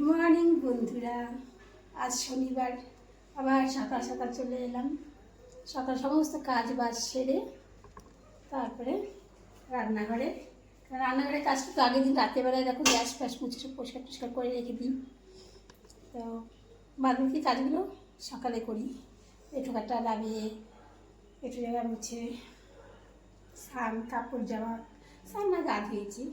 Morning বন্ধুরা, আজ শনিবার আবার সকাল সকাল চলে এলাম। সকাল সমস্ত কাজ বাজ সেরে তারপরে রান্নাঘরে কাজ তো আগের দিন রাত্রেবেলায় দেখো গ্যাস ফ্যাস মুছে পরিষ্কার টরিষ্কার করে রেখে দিই। তো বাকি কাজগুলো সকালে করি। এঁঠো কাটা লাগিয়ে এঁঠো জায়গা মুছে স্নান কাপড় জামা স্নান না গা ধুয়েছি,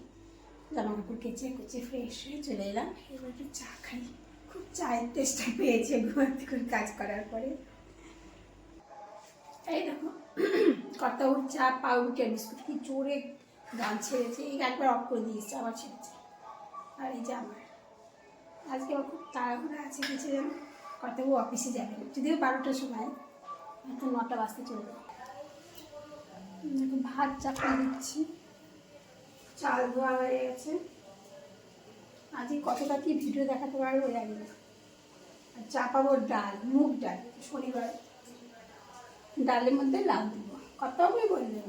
জামা কাপড় কেচে কুচে ফ্রেশ হয়ে চলে এলাম। এবার একটু চা খাই, খুব চায়ের টেস্টটা পেয়েছে ঘুমাতে করে কাজ করার পরে। এই দেখো কর্তাউর চা পাউরুটি আর বিস্কুট কি জোরে গান ছেড়েছে, এই একবার অফ করে দিয়েছে আবার ছেড়েছে। আর এই যে আমার আজকে আমার খুব তাড়াহুড়া আছে, কিছু যেন কর্তাবু অফিসে যাবে, যদিও 12টার সময়, এখন 9টা বাজতে চলবে। ভাত চাপিয়ে দিচ্ছি, চাল ধোয়া হয়ে গেছে। আজকে কতটা কি ভিডিও দেখাতে পারবো জানি না। আর চাপাবো ডাল, মুগ ডাল, শনিবার ডালের মধ্যে লাউ দিব। কতবারই বললেন,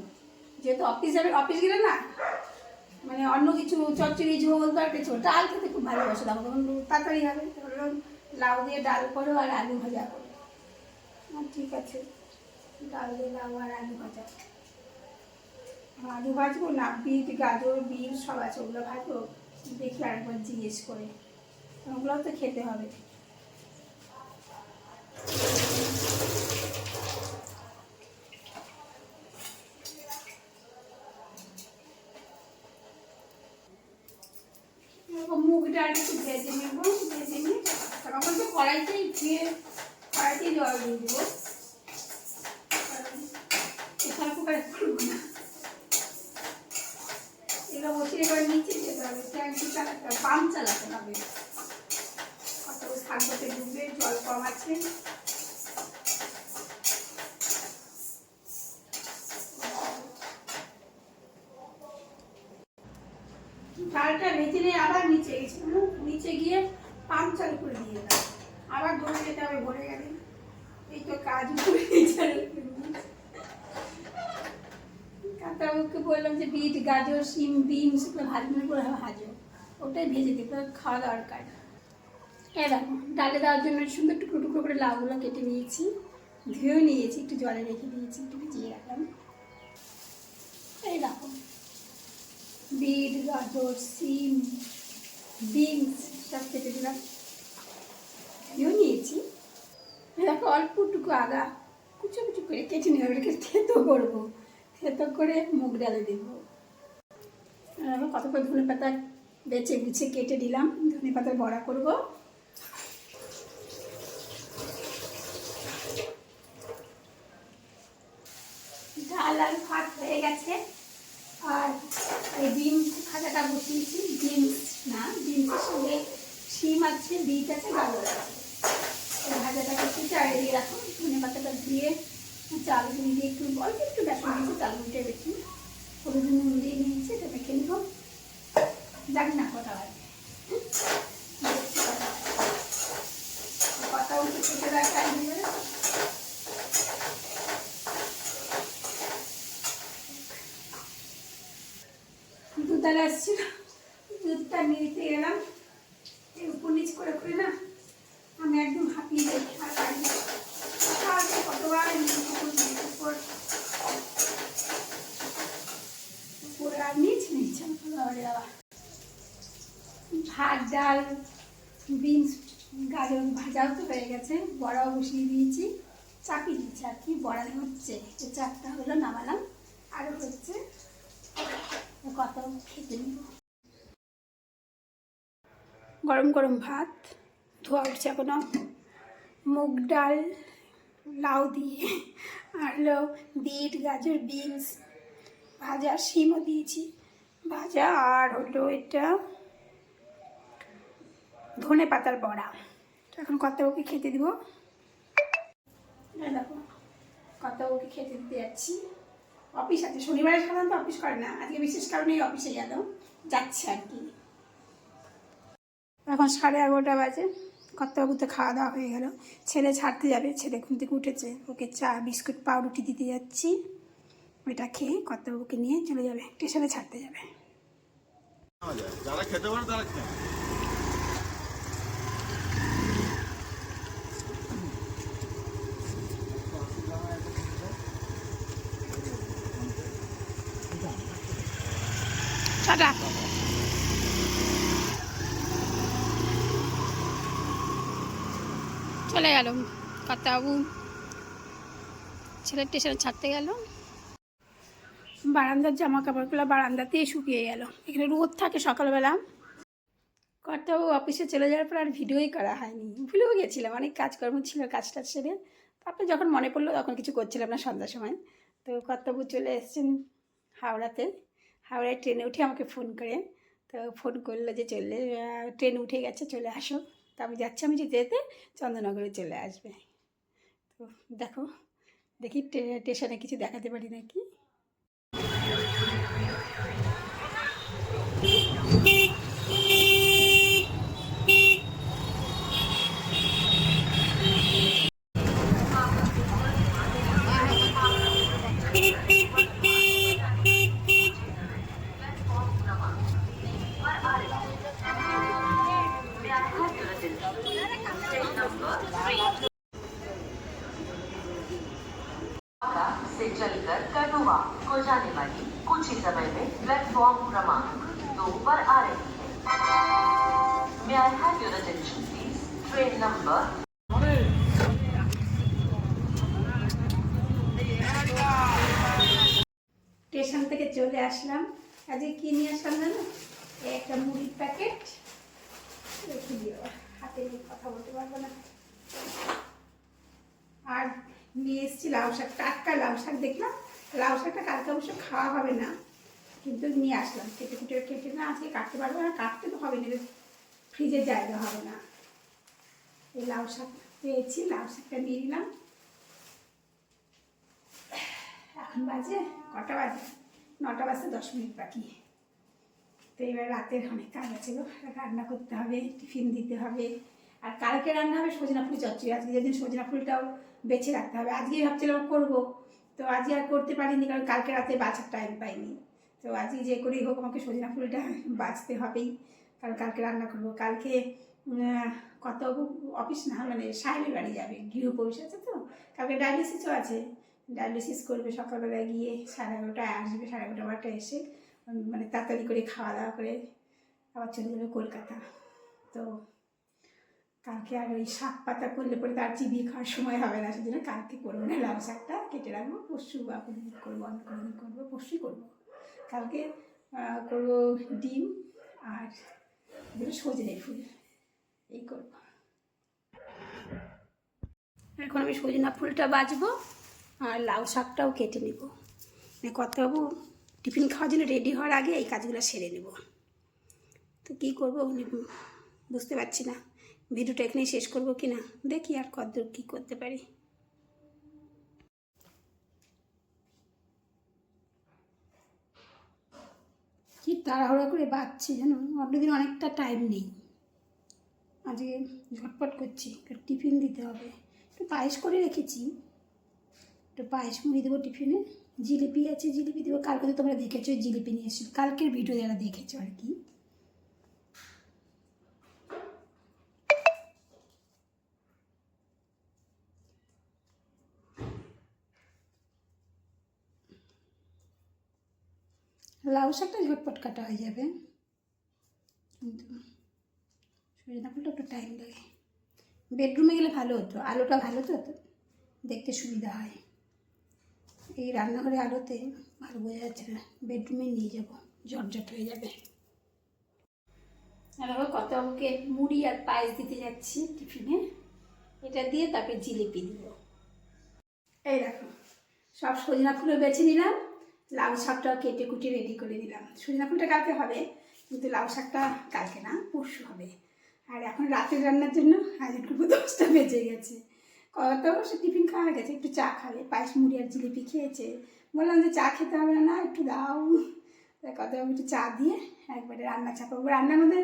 যেহেতু অফিস যাবে, অফিস গেলে না মানে অন্য কিছু চচ্চড়ি ঝোল তরকারি ঝোল, ডাল খেতে খুব ভালোবাসে, তখন তাড়াতাড়ি হবে। ধরুন লাউ দিয়ে ডাল করো আর আলু ভাজা করো। ঠিক আছে, ডাল দিয়ে লাউ আর আলু ভাজা। আলু ভাজবো না, বিট গাজর বিট সব আছে, ওগুলো ভাজবো। দেখি আরেকবার জিজ্ঞেস করে, ওগুলোও তো খেতে হবে। মুগ ডাল একটু ভেজে নেবো, ভেজে নিয়ে তখন তো কড়াইতেই ধুয়ে কড়াইতেই জল দিয়ে দেবো, প্রেসার কুকারে করবো না। এগুলো বসিয়ে এবার নিচে যেতে হবে, ট্যাঙ্কি চালাতে হবে, পাম্প চালাতে হবে। কত শাক করতে ডুববে, জল কম আছে। ডালটা ভেজে নিয়ে আবার নিচে গেছিলাম, নিচে গিয়ে পাম্প চালু করে দিয়ে এলাম, আবার ধরে যেতে হবে, ভরে গেলে। এই তো কাজ কাকাকে বললাম যে বিট গাজর শিম বিম সেগুলো ভাজলে করে ভাজো, ওটাই ভেজে দিই, খাওয়া দরকার। এরকম ডালে দেওয়ার জন্য সুন্দর টুকরো টুকরো করে লাউগুলো কেটে নিয়েছি, ধুয়েও নিয়েছি, একটু জলে রেখে দিয়েছি, একটু ভিজিয়ে রাখলাম। এইরকম বিট গাজর সিম বিনস সব কেটে দিলাম, ধুয়েও নিয়েছি। দেখো অল্পটুকু আদা কুচো কুচো করে কেটে নেবো, এটাকে থেতো করবো, থেতো করে মুগ ডালে দেবো। কত করে ধনে পাতা বেছে গুছে কেটে দিলাম, ধনে পাতার বড়া করবো। ডাল আর ভাত হয়ে গেছে, আর এই ডিম ভাজাটা বসিয়েছি। বিনস না, বিনসের সঙ্গে শিম আছে, বিট আছে, গাজর আছে। এই ভাজাটা বসিয়েছি আর এদিকে রাখুন ধনে পাতাটা দিয়ে চালগুলি দিয়ে একটু অল্প একটু বেসন দিয়েছি, চালগুলিটা বেশি হলুদ নুন দিয়ে নিয়েছি, এটা মেখে নেব। জানি না কটা হয়, কটা উঠে খেতে দেওয়ার টাইম হয়ে যাবে। দুধটা আসছিল, দুধটা নিতে গেলাম, উপর নিচ করে করে না আমি একদম হাঁপিয়ে যাই। আর কতবার উপরে আর নিচ নিচ্ছে ভাত ডাল বিনস গাজর ভাজাও তো হয়ে গেছে, বড়াও বসিয়ে দিয়েছি, চাপিয়ে দিচ্ছি আর কি। বড়া হচ্ছে, চারটা হলো নামালাম, আরও হচ্ছে, কত খেতে নেব। গরম গরম ভাত ধোয়া উঠছে এখনো, মুগ ডাল লাউ দিয়ে, আর হলো বিট গাজর বিনস ভাজা, শিমও দিয়েছি ভাজা, আর হলো এটা ধনে পাতার বড়া। এখন কর্তাবুকে খেতে দিব। দেখো কর্তাবুকে খেতে দিতে যাচ্ছি, অফিস আছে, শনিবারে সাধারণত অফিস করে না, আজকে বিশেষ কারণেই অফিসে যাচ্ছে আর কি। এখন 11:30 বাজে, কর্তাবু তো খাওয়া দাওয়া হয়ে গেল, ছেলে ছাড়তে যাবে, ছেলে ঘুম থেকে উঠেছে, ওকে চা বিস্কুট পাউরুটি দিতে যাচ্ছি। ওইটা খেয়ে কর্তাবুকে নিয়ে চলে যাবে, স্টেশনে ছাড়তে যাবে। যারা খেতে পারে তারা খেয়ে টাটা। চলে গেল কর্তাবাবু, ছেলের স্টেশনে ছাড়তে গেল। বারান্দার জামা কাপড়গুলো বারান্দাতেই শুকিয়ে গেল, এখানে রোদ থাকে সকালবেলা। কর্তাবাবু অফিসে চলে যাওয়ার পর আর ভিডিওই করা হয়নি, ভুলেও গেছিলাম, অনেক কাজকর্ম ছিল, কাজটা সেরে তারপরে যখন মনে পড়লো তখন কিছু করছিলাম না সন্ধ্যার সময়। তো কর্তাবাবু চলে এসেছেন হাওড়াতে, হাওড়ায় ট্রেনে উঠে আমাকে ফোন করে, তো ফোন করলো যে চলে ট্রেন উঠে গেছে চলে আসো। তো আমি যাচ্ছি, আমি যেতে যেতে চন্দননগরে চলে আসবে। তো দেখো, দেখি স্টেশনে কিছু দেখাতে পারি নাকি। से चलकर कटुआ को जाने वाली कुछ ही समय में प्लेटफॉर्म क्रमांक 2 पर आ रही है। May I have your attention please? Train number station থেকে চলে আসলাম। আজকে কি নিয়ে আসলাম জানো? একটা মুড়ির প্যাকেট রেখে দিও, হাতে নিয়ে কথা বলতে পারবো না। আর নিয়ে এসেছি লাউ শাক, টাটকা লাউ শাক। দেখলাম লাউ শাকটা কালকে অবশ্য খাওয়া হবে না, কিন্তু নিয়ে আসলাম। কেটে না আজকে কাটতে পারবো না, কাটতে তো হবে না, ফ্রিজের জায়গা হবে না। এই লাউ শাক পেয়েছি, লাউ শাকটা নিয়ে নিলাম। এখন বাজে কটা বাজে? 9টা বাজতে 10 মিনিট বাকি। তো এবার রাতের অনেক কাজ আছে গো, রান্না করতে হবে, টিফিন দিতে হবে। আর কালকে রান্না হবে সজনা ফুল চচ্চড়ি। আজকে যেদিন সজনা ফুলটাও বেছে রাখতে হবে, আজকেই ভাবছিলাম করবো, তো আজকে আর করতে পারিনি, কারণ কালকে রাতে বাছার টাইম পাইনি। তো আজকে যে করেই হোক আমাকে সজনা ফুলটা বাছতে হবেই, কারণ কালকে রান্না করবো। কালকে কত অফিস না, মানে সাহেবের বাড়ি যাবে, গৃহপ্রবেশ আছে, তো কালকে ডায়ালিসিসও আছে। ডায়ালিসিস করবে, সকালবেলায় গিয়ে 11:30টায় আসবে, 11:30-12টা এসে মানে তাড়াতাড়ি করে খাওয়া দাওয়া করে আবার চলে যাবে কলকাতা। তো কালকে আর ওই শাক পাতা করলে পরে তার চিবিয়ে খাওয়ার সময় হবে না, সেজন্য কালকে করবো না। লাউ শাকটা কেটে রাখবো, পরশু বা কোনদিন করবো, অন্য কোনোদিন করবো, পরশুই করবো। কালকে করবো ডিম আর সজনে ফুল, এই করবো। এখন আমি সজনা ফুলটা বাছবো আর লাউ শাকটাও কেটে নেব। কর্তাবাবু টিফিন খাওয়ার জন্য রেডি হওয়ার আগে এই কাজগুলো সেরে নেব। তো কী করবো বুঝতে পারছি না, ভিডিওটা এখানেই শেষ করবো কি না, দেখি আর কতদূর কী করতে পারি। কি তাড়াহুড়া করে বাঁচছি জানো, অন্যদিন অনেকটা টাইম নেই, আজকে ঝটপট করছি, একটু টিফিন দিতে হবে। একটু পায়েস করে রেখেছি, একটু পায়েস মুড়ি দেবো টিফিনে। জিলিপি আছে, জিলিপি দেবো। কালকে তো তোমরা দেখেছো জিলিপি নিয়ে এসেছি, কালকের ভিডিও যারা দেখেছো আর কি। লাউ শাকটা ঝটপট কাটা হয়ে যাবে, কিন্তু সজনা ফুলটা একটু টাইম লাগে। বেডরুমে গেলে ভালো হতো, আলোটা ভালো তো, দেখতে সুবিধা হয়। এই রান্নাঘরে আলোতে ভালো বোঝা যাচ্ছে না, বেডরুমে নিয়ে যাব, ঝটঝট হয়ে যাবে। আর আবার কর্তাবাবুকে মুড়ি আর পায়েস দিতে যাচ্ছি টিফিনে, এটা দিয়ে তারপরে জিলিপি দিব। এই দেখো, সব সজনা ফুলও বেছে নিলাম, লাউ শাকটাও কেটে কুটে রেডি করে নিলাম। সজনা ফুলটা কালকে হবে, কিন্তু লাউ শাকটা কালকে না, পরশু হবে। আর এখন রাতের রান্নার জন্য আজ একটু 10টা বেজে গেছে। কত সে টিফিন খাওয়া গেছে, একটু চা খাবে, পায়েস মুড়ি আর জিলিপি খেয়েছে। বললাম যে চা খেতে হবে না, একটু দাও। কত একটু চা দিয়ে একবারে রান্না চাপাবো। রান্নার মধ্যে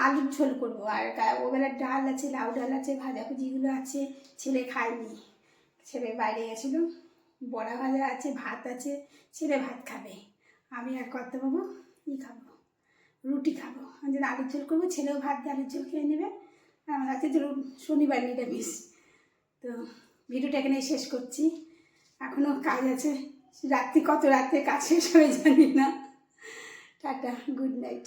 আলুর ঝোল করবো, আর ওবেলার ডাল আছে, লাউ ডাল আছে, ভাজাভুজিগুলো আছে। ছেলে খায়নি, ছেলে বাইরে গেছিলো। বড়া ভাজা আছে, ভাত আছে, ছেলে ভাত খাবে। আমি আর কর্তাবাবু খাবো, রুটি খাবো। আমি যদি আলুর ঝোল করবো, ছেলেও ভাত দিয়ে আলুর ঝোল খেয়ে নেবে। আমার আজকে শনিবার নিরামিষ। তো ভিডিওটা এখানে শেষ করছি, এখনও কাজ আছে। কত রাত্রে কাজ শেষ হয়ে জানি না। Tata, good night.